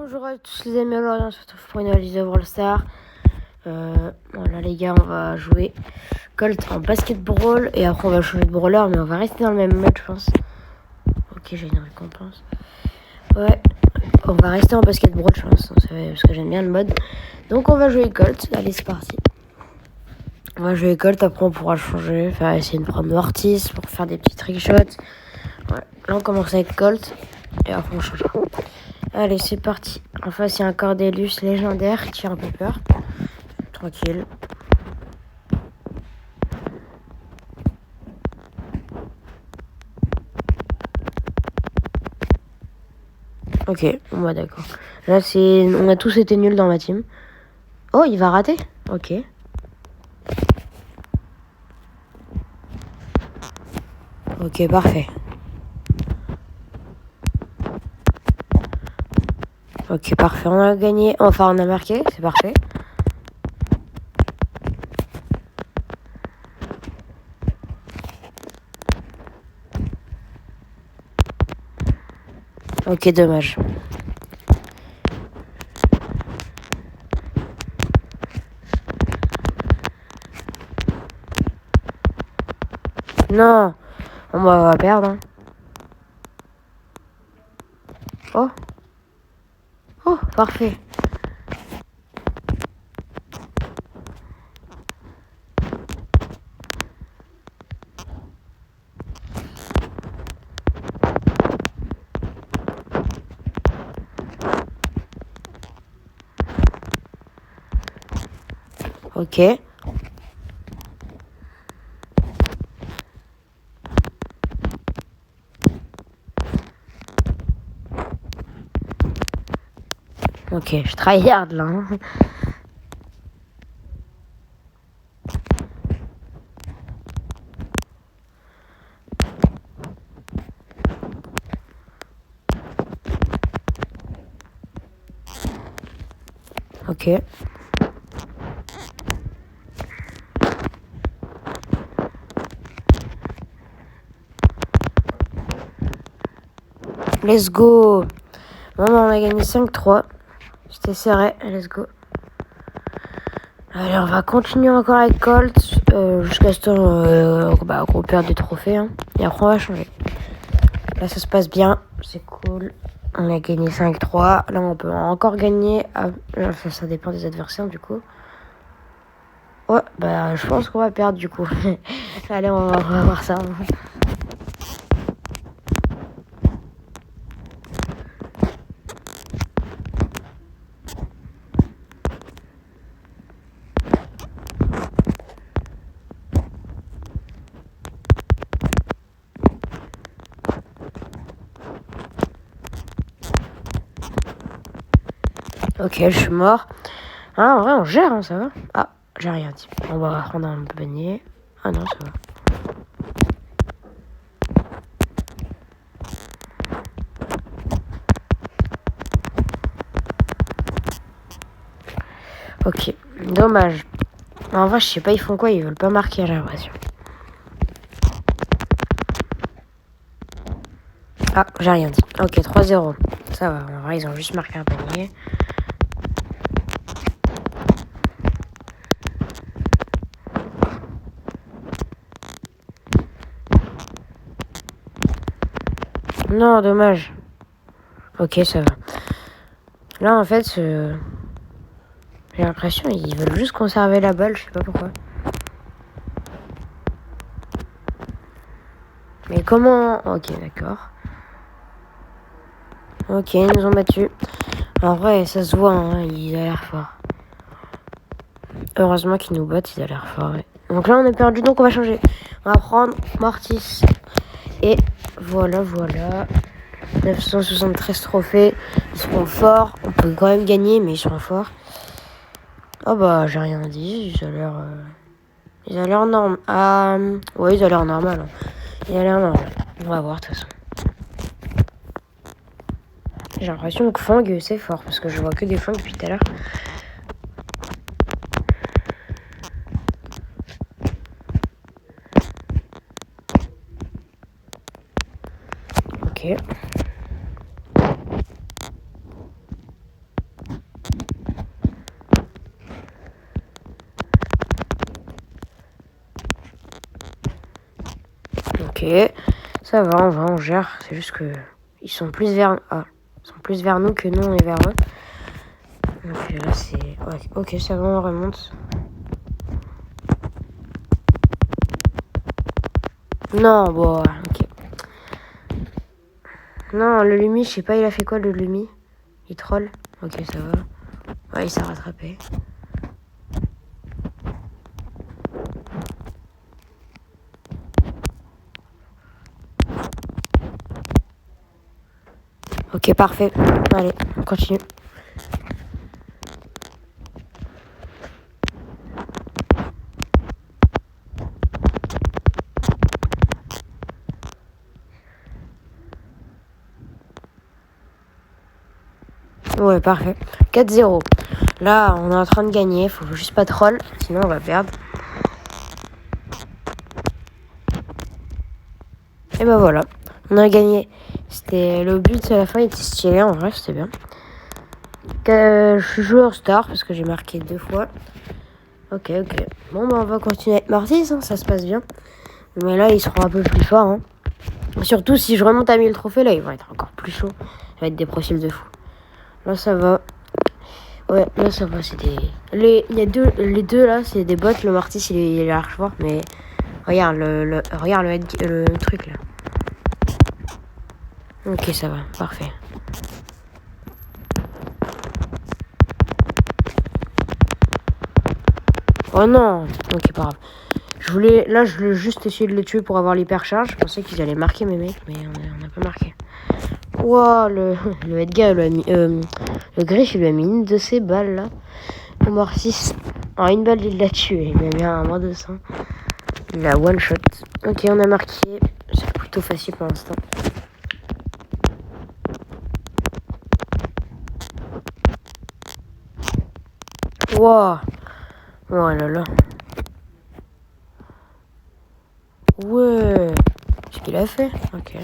Bonjour à tous les amis, aujourd'hui on se retrouve pour une analyse de Brawl Stars. Voilà les gars, on va jouer Colt en basketball et après on va changer de brawler, mais on va rester dans le même mode je pense. Ok, j'ai une récompense. Ouais, on va rester en basketball je pense, parce que j'aime bien le mode. Donc on va jouer Colt, allez c'est parti. On va jouer Colt, après on pourra changer, essayer de prendre Mortis pour faire des petits trickshots. Ouais. Là on commence avec Colt et après on changera. Allez, c'est parti. En face, il y a un Cordelius légendaire qui a un peu peur. Tranquille. Ok, on va d'accord. Là, on a tous été nuls dans ma team. Oh, il va rater. Ok. Ok, parfait. Ok, parfait. On a gagné. Enfin, on a marqué. C'est parfait. Ok, dommage. Non. On va perdre. Hein. Oh. Oh, parfait. Ok. Ok, je tryhard là. Hein. Ok. Let's go. Bon, on a gagné 5-3. C'était serré. Let's go. Allez, on va continuer encore avec Colt jusqu'à ce temps qu'on perde des trophées. Hein. Et après, on va changer. Là, ça se passe bien. C'est cool. On a gagné 5-3. Là, on peut encore gagner. Ça dépend des adversaires, du coup. Ouais, je pense qu'on va perdre, du coup. Allez, on va voir ça. Ok, je suis mort. Ah, en vrai, on gère, hein, ça va. Ah, j'ai rien dit. On va prendre un panier. Ah non, ça va. Ok, dommage. En vrai, je sais pas, ils font quoi? Ils veulent pas marquer, j'ai l'impression. Ah, j'ai rien dit. Ok, 3-0. Ça va, en vrai, ils ont juste marqué un panier. Non, dommage. Ok, ça va. Là, en fait, j'ai l'impression qu'ils veulent juste conserver la balle, je sais pas pourquoi. Mais comment? Ok, d'accord. Ok, ils nous ont battus. En vrai, ça se voit, hein, ils ont l'air forts. Heureusement qu'ils nous battent, ils ont l'air forts. Ouais. Donc là, on a perdu, donc on va changer. On va prendre Mortis. Et voilà. 973 trophées. Ils seront forts. On peut quand même gagner, mais ils seront forts. Oh bah, j'ai rien dit. Ils ont l'air... Ils ont l'air normal. Ah, ouais, ils ont l'air normal. Hein. Ils ont l'air normal. On va voir, de toute façon. J'ai l'impression que Fang, c'est fort, parce que je vois que des Fang depuis tout à l'heure. Ok. Ok, ça va, on gère. C'est juste que ils sont plus vers nous que nous on est vers eux. Donc là c'est... Ouais, ok, ça va, on remonte. Non, bon, ok. Non, le Lumi, je sais pas, il a fait quoi le Lumi? Il troll? Ok, ça va. Ouais, il s'est rattrapé. Ok, parfait. Allez, on continue. Ouais, parfait. 4-0. Là, on est en train de gagner. Faut juste pas troll, sinon on va perdre. Et ben voilà, on a gagné. C'était le but à la fin, il était stylé. En vrai, c'était bien. Je suis joueur star parce que j'ai marqué 2 fois. Ok. Bon, bah on va continuer avec Martis, hein, ça se passe bien. Mais là, ils seront un peu plus forts. Hein. Surtout si je remonte à 1000 trophées, là, ils vont être encore plus chauds. Ça va être des profils de fou. Là, ça va. Ouais, là, ça va. C'est des... Les deux, là, c'est des bots. Le Martis, il est archi fort. Mais regarde, regarde le truc, là. Ok, ça va. Parfait. Oh non. Ok, pas grave. Je voulais juste essayer de les tuer pour avoir l'hypercharge. Je pensais qu'ils allaient marquer mes mecs, mais on n'a pas marqué. Wow, le Edgar, le Griff, il lui a mis une de ses balles là. Au mort 6. En une balle, il l'a tué. Il lui a mis un moins 200. Il a one shot. Ok, on a marqué. C'est plutôt facile pour l'instant. Wow. Oh là là. Ouais. Ce qu'il a fait. Ok.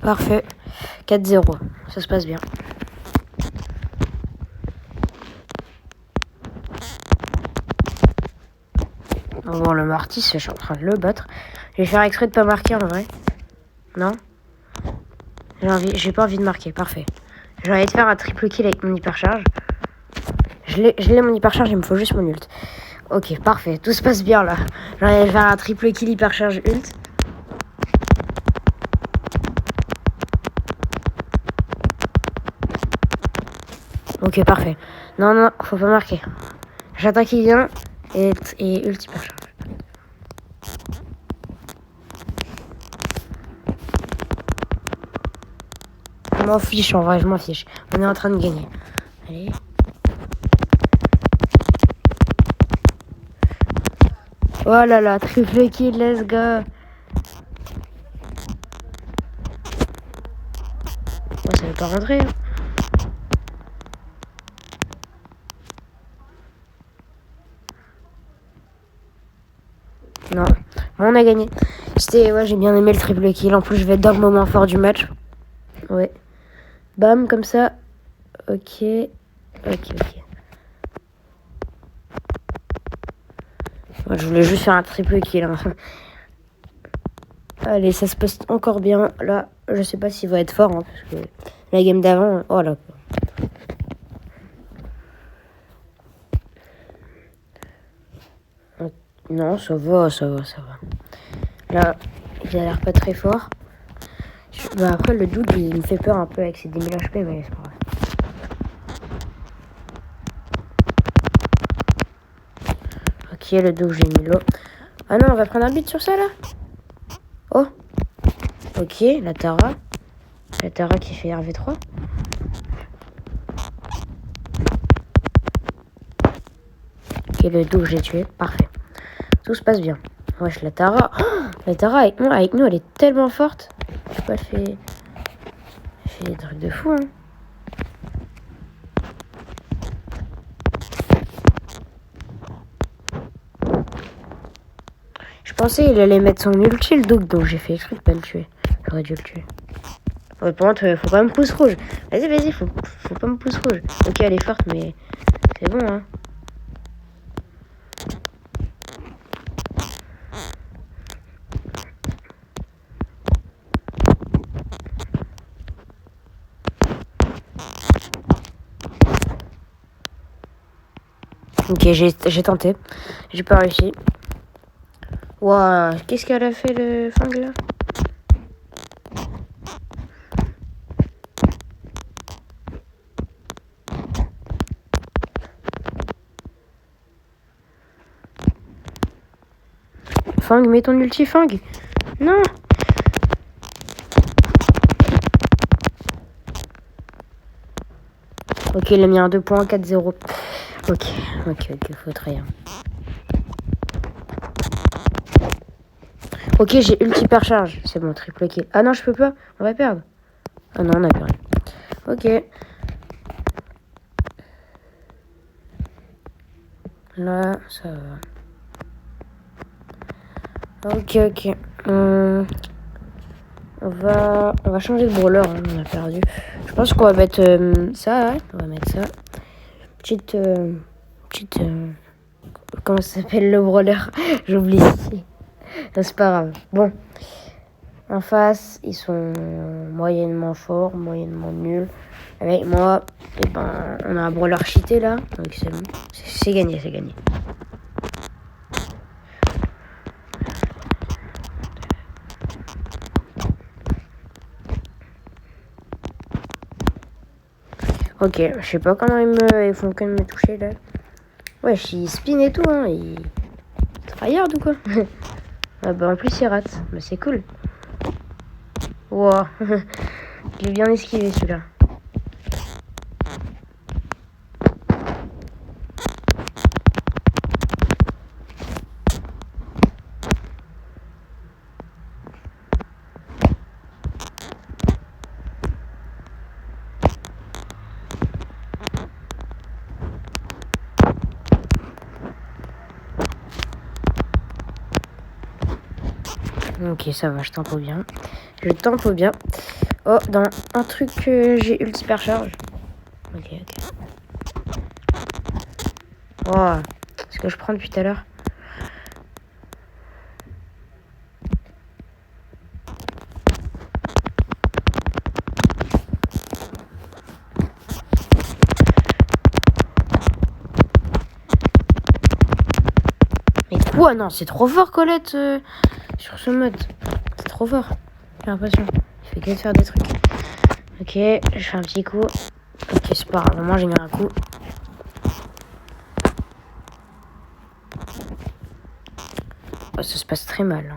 Parfait. 4-0. Ça se passe bien. Bon, le Martis, je suis en train de le battre. Je vais faire exprès de pas marquer en vrai. Non? J'ai pas envie de marquer. Parfait. J'ai envie de faire un triple kill avec mon hypercharge. Je l'ai mon hypercharge, il me faut juste mon ult. Ok, parfait. Tout se passe bien là. J'ai envie de faire un triple kill hypercharge ult. Ok, parfait. Non, faut pas marquer. J'attends qu'il vient et ult hypercharge. Je m'en fiche en vrai, je m'en fiche. On est en train de gagner. Allez. Oh là là, triple kill, let's go. Moi, ça veut pas rentrer. Hein. Non, bon, on a gagné. Ouais, j'ai bien aimé le triple kill. En plus, je vais être dans le moment fort du match. Ouais. Bam, comme ça. Ok. Moi, je voulais juste faire un triple kill. Hein. Allez, ça se passe encore bien. Là, je sais pas s'il va être fort. Hein, parce que la game d'avant, oh là. Non, ça va. Là, il a l'air pas très fort. Bah après, le doute, il me fait peur un peu avec ses 10 000 HP, mais c'est pas grave. Ok, le doute, j'ai mis l'eau. Ah non, on va prendre un but sur ça, là. Oh. Ok, la Tara. La Tara qui fait RV3. Ok, le doute, j'ai tué. Parfait. Tout se passe bien. Wesh, la Tara. Oh, la Tara avec nous, elle est tellement forte. Je sais pas, elle fait fait des trucs de fou, hein. Je pensais qu'il allait mettre son ulti, le Doug, donc j'ai fait exprès de pas le tuer. J'aurais dû le tuer. Ouais, par contre, faut pas me pouce rouge. Vas-y, faut pas me pouce rouge. Ok, elle est forte, mais c'est bon, hein. Ok, j'ai tenté. J'ai pas réussi. Waouh, qu'est-ce qu'elle a fait le Fang là? Fang, mets ton ulti Fang. Non. Ok, il a mis un 2.4-0. Ok, faut trahir. Ok, j'ai ulti hyper charge. C'est bon, triple kill. Ah non, je peux pas. On va perdre. Ah non, on a perdu. Ok. Là, ça va. Ok. On va changer de brawler. Hein, on a perdu. Je pense qu'on va mettre ça. Ouais. On va mettre ça. Petite. Comment ça s'appelle le brawler? J'oublie. C'est pas grave. Bon. En face, ils sont moyennement forts, moyennement nuls. Avec moi, et ben, on a un brawler cheaté là. Donc c'est bon. C'est gagné. Ok, je sais pas comment ils font que de me toucher là. Ouais, ils spin et tout, hein. Ils tryhard ou quoi? Ah bah en plus il rate. Bah c'est cool. Wow. J'ai bien esquivé celui-là. Ok, ça va, je tempo bien. Oh, dans un truc, j'ai ulti super charge. Ok. Oh, ce que je prends depuis tout à l'heure. Mais quoi? Non, c'est trop fort, Colette, sur ce mode. C'est trop fort. J'ai l'impression. Il fait que de faire des trucs. Ok, je fais un petit coup. Ok, c'est pas grave. Moi, j'ai mis un coup. Oh, ça se passe très mal.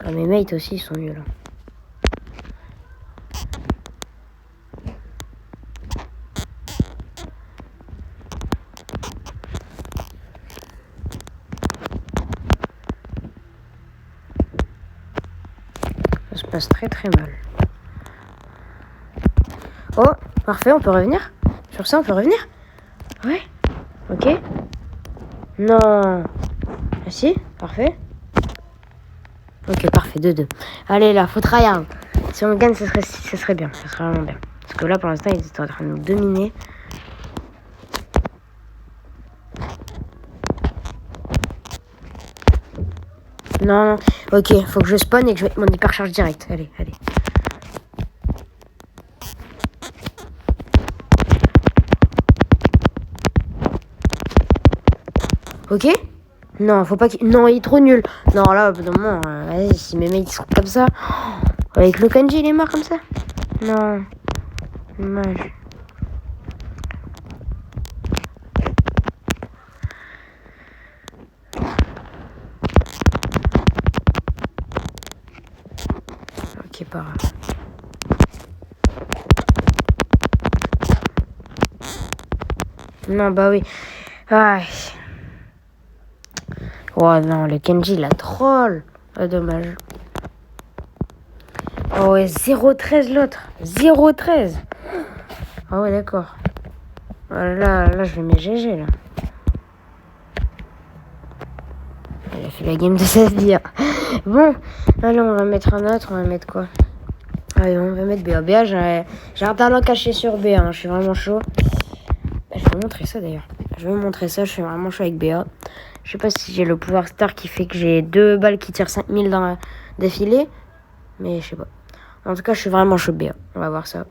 Ah, mes mates aussi, ils sont nuls. Ça se passe très mal. Oh, parfait, on peut revenir? Sur ça, on peut revenir? Ouais. Ok. Non. Ah si, parfait. Ok, parfait, 2-2. Allez, là, faut tryhard. Si on gagne, ce serait bien. Ce serait vraiment bien. Parce que là, pour l'instant, ils étaient en train de nous dominer. Non. Ok, faut que je spawn et que je mette mon hypercharge direct. Allez. Ok. Non, faut pas qu'il... Non, il est trop nul. Non, là, au bout d'un moment, vas-y, si mes mates sont comme ça... Avec le Kanji, il est mort comme ça? Non. Dommage. Ok, pas grave. Non, bah oui. Ah. Oh non, le Kenji, la troll. Ah, dommage. Oh ouais, 0,13 l'autre. 0,13. Ah ouais, d'accord. Là, je vais mettre GG, là. Il a fait la game de sa vie. Bon, allez, on va mettre un autre. On va mettre quoi? Allez, on va mettre BA. BA, j'ai un talent caché sur BA. Hein, je suis vraiment chaud. Je vais vous montrer ça, d'ailleurs. Je vais vous montrer ça. Je suis vraiment chaud avec BA. Je sais pas si j'ai le pouvoir star qui fait que j'ai 2 balles qui tirent 5000 d'affilée. Mais je sais pas. En tout cas, je suis vraiment chaud BA. On va voir ça.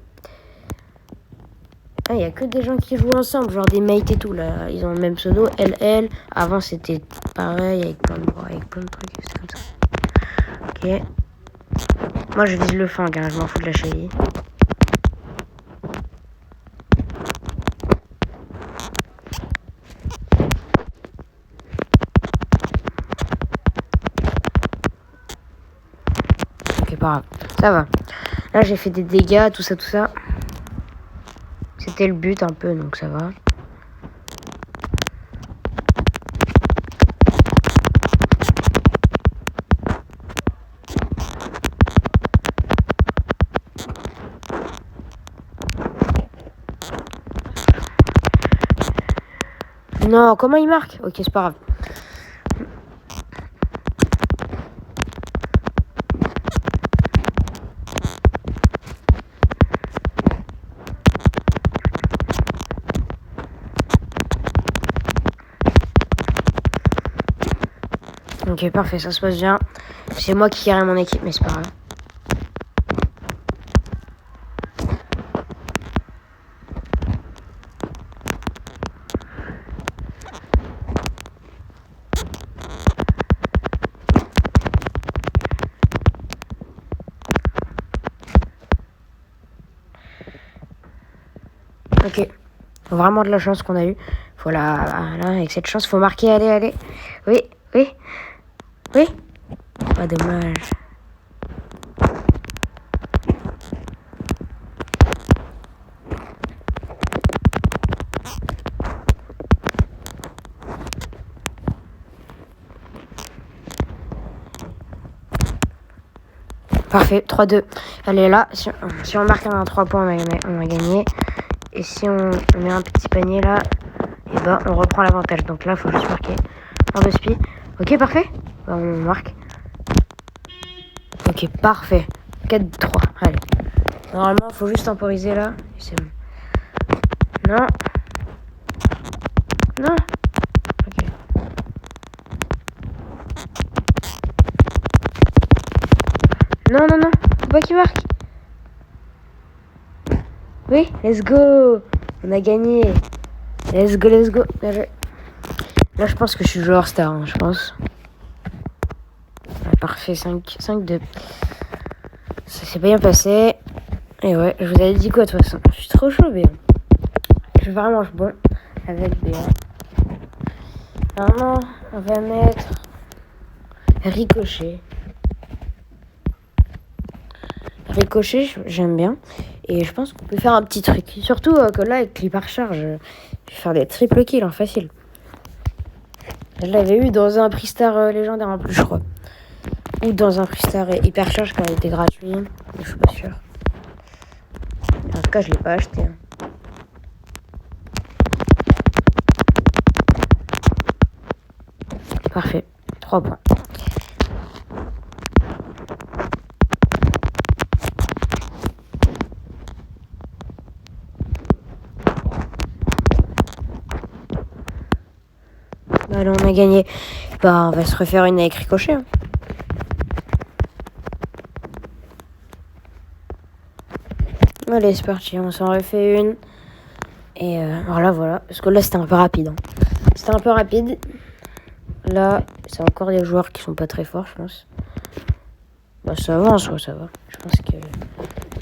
Ah, il y a que des gens qui jouent ensemble, genre des mates et tout, là. Ils ont le même pseudo, LL. Avant, c'était pareil, avec plein de trucs, c'est comme ça. Ok. Moi, je vise le fang, hein, je m'en fous de la chérie. Ok, pas grave. Ça va. Là, j'ai fait des dégâts, tout ça, tout ça. C'était le but, un peu, donc ça va. Non, comment il marque? Ok, c'est pas grave. Ok, parfait, ça se passe bien. C'est moi qui carry mon équipe, mais c'est pas grave. Ok. Vraiment de la chance qu'on a eu. Faut là, avec cette chance, faut marquer. Allez. Oui. Pas dommage. Parfait, 3-2. Allez, là, si on marque un 3 points, on va gagner. Et si on met un petit panier là, et ben on reprend l'avantage. Donc là, il faut juste marquer en 2 spi. Ok, parfait. Ben, on marque. Ok, parfait. 4-3. Allez. Normalement, il faut juste temporiser là. Et c'est bon. Non. Ok. Non. Faut pas qu'il marque. Oui, let's go. On a gagné. Let's go. Bien joué. Là, je pense que je suis joueur star, hein, je pense. Ouais, parfait, 5-2. Ça s'est bien passé. Et ouais, je vous avais dit quoi de toute façon. Je suis trop chaud, bien. Je suis vraiment bon avec bien. Maintenant, on va mettre Ricochet. Ricochet, j'aime bien. Et je pense qu'on peut faire un petit truc. Surtout que là, avec l'hypercharge, je vais faire des triple kills, hein, facile. Je l'avais eu dans un prix star légendaire en plus, je crois. Ou dans un prix star hypercharge quand il était gratuit. Je suis pas sûr. En tout cas, je l'ai pas acheté. Hein. Parfait. 3 points. Allez, on a gagné. Bah, on va se refaire une avec Ricochet. Hein. Allez, c'est parti. On s'en refait une. Et voilà. Parce que là, c'était un peu rapide. Hein. C'était un peu rapide. Là, c'est encore des joueurs qui sont pas très forts, je pense. Bah, ça va en soi, ça va.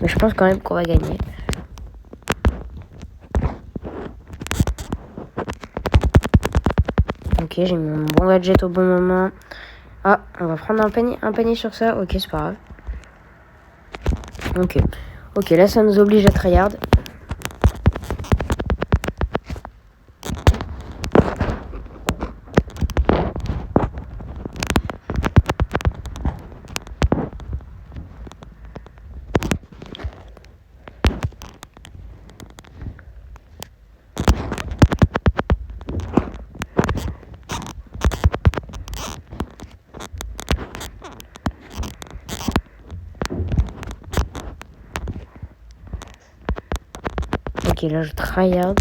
Mais je pense quand même qu'on va gagner. Ok, j'ai mis mon bon gadget au bon moment. Ah, on va prendre un panier sur ça. Ok, c'est pas grave. Ok, là, ça nous oblige à tryhard. Ok, là je tryhard.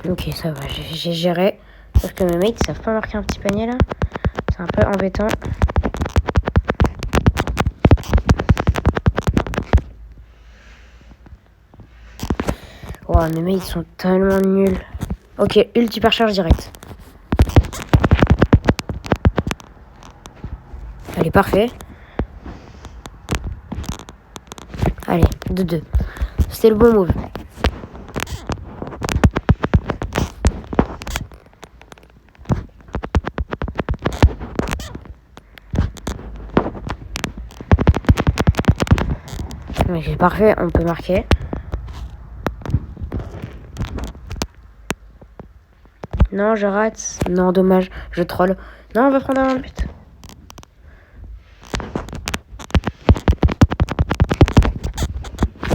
Ok, ça va, j'ai géré. Sauf que mes mates, ils savent pas marquer un petit panier là. C'est un peu embêtant. Oh, mes mates sont tellement nuls. Ok, ult hypercharge direct. Allez, parfait. Allez, 2-2. C'était le bon move. Ok, parfait, on peut marquer. Non, je rate. Non, dommage, je troll. Non, on va prendre un but.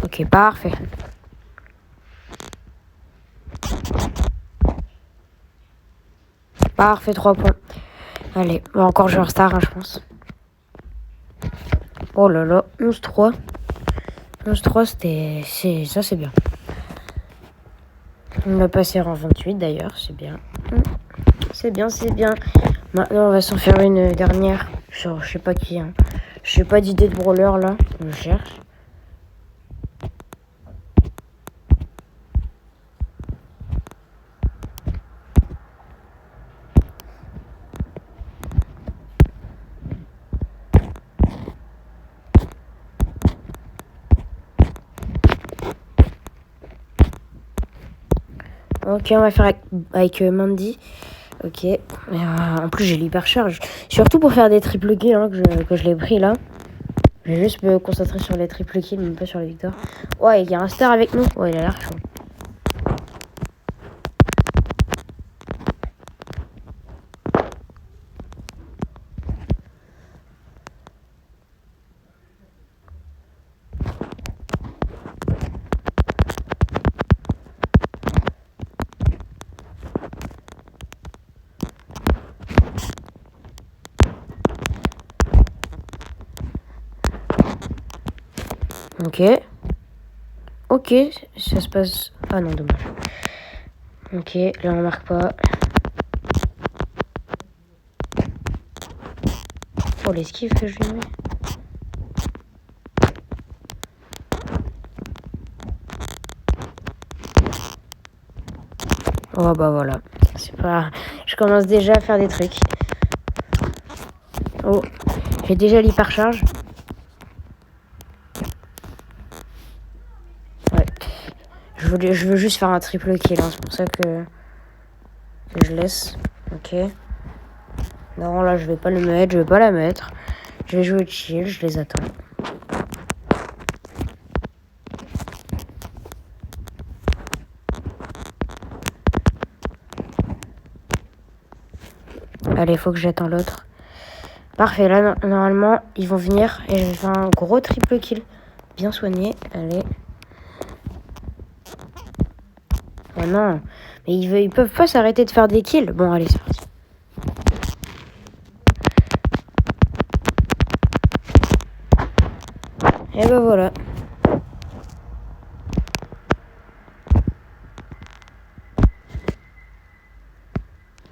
Ok, parfait. Parfait, 3 points. Allez, bon, encore joueur star, hein, je pense. Oh là là, 11-3. 11-3, ça, c'est bien. On va passer en 28 d'ailleurs, c'est bien. C'est bien, c'est bien. Maintenant, on va s'en faire une dernière. Genre, je sais pas qui. Hein. Je sais pas d'idée de brawler là. Je cherche. Ok, on va faire avec Mandy. Ok. En plus, j'ai l'hypercharge. Surtout pour faire des triple kills hein, que je l'ai pris là. Je vais juste me concentrer sur les triple kills, même pas sur les victoires. Ouais, il y a un star avec nous. Ouais, il a l'air chaud. Ok. Ok, ça se passe... Ah non, dommage. Ok, là on marque pas. Oh, l'esquive que je lui mets. Oh bah voilà. C'est pas... Je commence déjà à faire des trucs. Oh, j'ai déjà l'hypercharge. Ouais. Je veux juste faire un triple kill, hein. C'est pour ça que je laisse. Ok. Non, là, je vais pas le mettre, je vais pas la mettre. Je vais jouer chill, je les attends. Allez, faut que j'attends l'autre. Parfait, là, normalement, ils vont venir et je vais faire un gros triple kill. Bien soigné, allez. Oh non, mais ils peuvent pas s'arrêter de faire des kills. Bon, allez, c'est parti. Et ben voilà.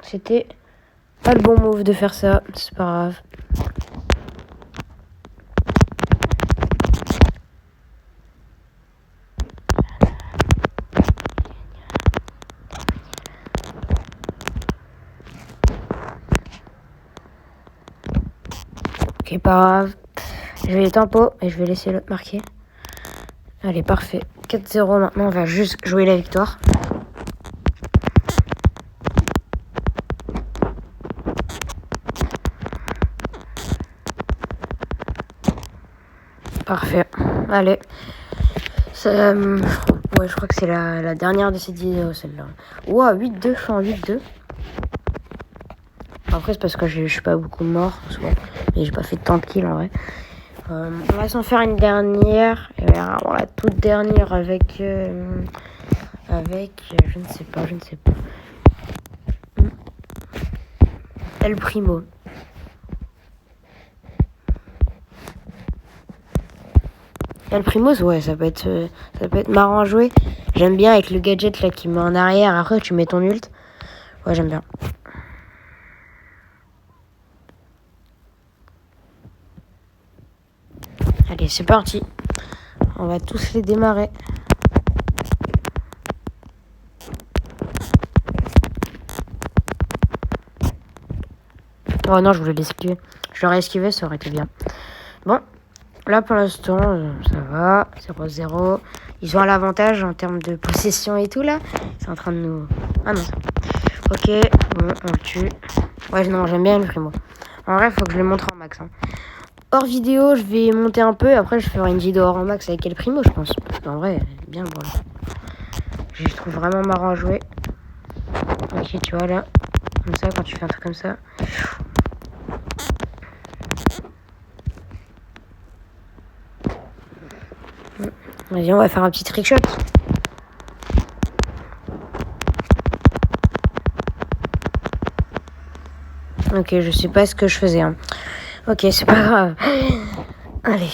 C'était pas le bon move de faire ça, c'est pas grave. Ok, pas grave. Je vais les tempo et je vais laisser l'autre marquer. Allez, parfait. 4-0 maintenant, on va juste jouer la victoire. Parfait. Allez. Ça, ouais, je crois que c'est la dernière de cette vidéo, celle-là. Ouah, 8-2, je suis en 8-2. Après, c'est parce que je suis pas beaucoup mort, souvent. Et j'ai pas fait tant de kills, en vrai. On va s'en faire une dernière. Et vraiment la toute dernière avec avec, je ne sais pas. El Primo. El Primo, ouais, ça peut être marrant à jouer. J'aime bien avec le gadget là qui met en arrière. Après, tu mets ton ult. Ouais, j'aime bien. Allez, c'est parti. On va tous les démarrer. Oh non, je voulais l'esquiver. Je l'aurais esquivé, ça aurait été bien. Bon, là pour l'instant, ça va. 0-0. Ils ont l'avantage en termes de possession et tout là. C'est en train de nous... Ah non. Ok, bon, on le tue. Ouais, non, j'aime bien le primo. En vrai, faut que je le montre en max. Hein. Hors vidéo, je vais monter un peu. Après, je ferai une vidéo hors en max avec El Primo, je pense. Parce qu'en vrai, bien bon. Je le trouve vraiment marrant à jouer. Ok, tu vois là. Comme ça, quand tu fais un truc comme ça. Vas-y, on va faire un petit trickshot. Ok, je sais pas ce que je faisais. Hein. Ok, c'est pas grave. Allez.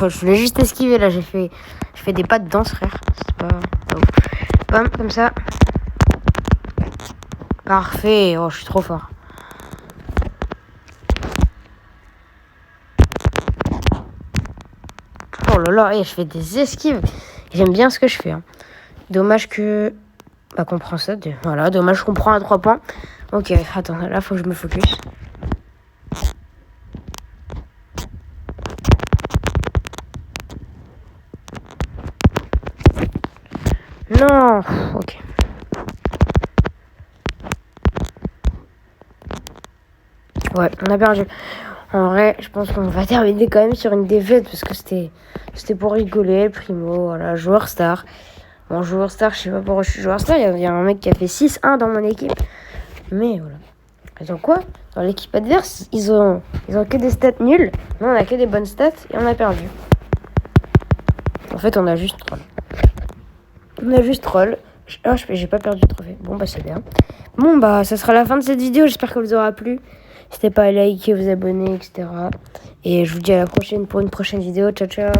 Je voulais juste esquiver là, je fais des pas de danse, frère. C'est pas ouf. Bam, comme ça. Parfait. Oh, je suis trop fort. Oh là là, je fais des esquives. J'aime bien ce que je fais. Hein. Dommage que... Bah, qu'on prend ça. Voilà, dommage qu'on prend à 3 points. Ok, attends, là, faut que je me focus. Non. Ok. Ouais, on a perdu. En vrai, je pense qu'on va terminer quand même sur une défaite parce que c'était pour rigoler, le primo, voilà, joueur star. Bon, joueur star, je sais pas pourquoi je suis joueur star. Il y a un mec qui a fait 6-1 dans mon équipe. Mais voilà. Attends, quoi? Dans l'équipe adverse, ils ont que des stats nuls. Nous, on a que des bonnes stats et on a perdu. En fait, on a juste troll. J'ai pas perdu de trophée. Bon, bah, c'est bien. Bon, bah, ça sera la fin de cette vidéo. J'espère qu'elle vous aura plu. N'hésitez pas à liker, vous abonner, etc. Et je vous dis à la prochaine pour une prochaine vidéo. Ciao, ciao.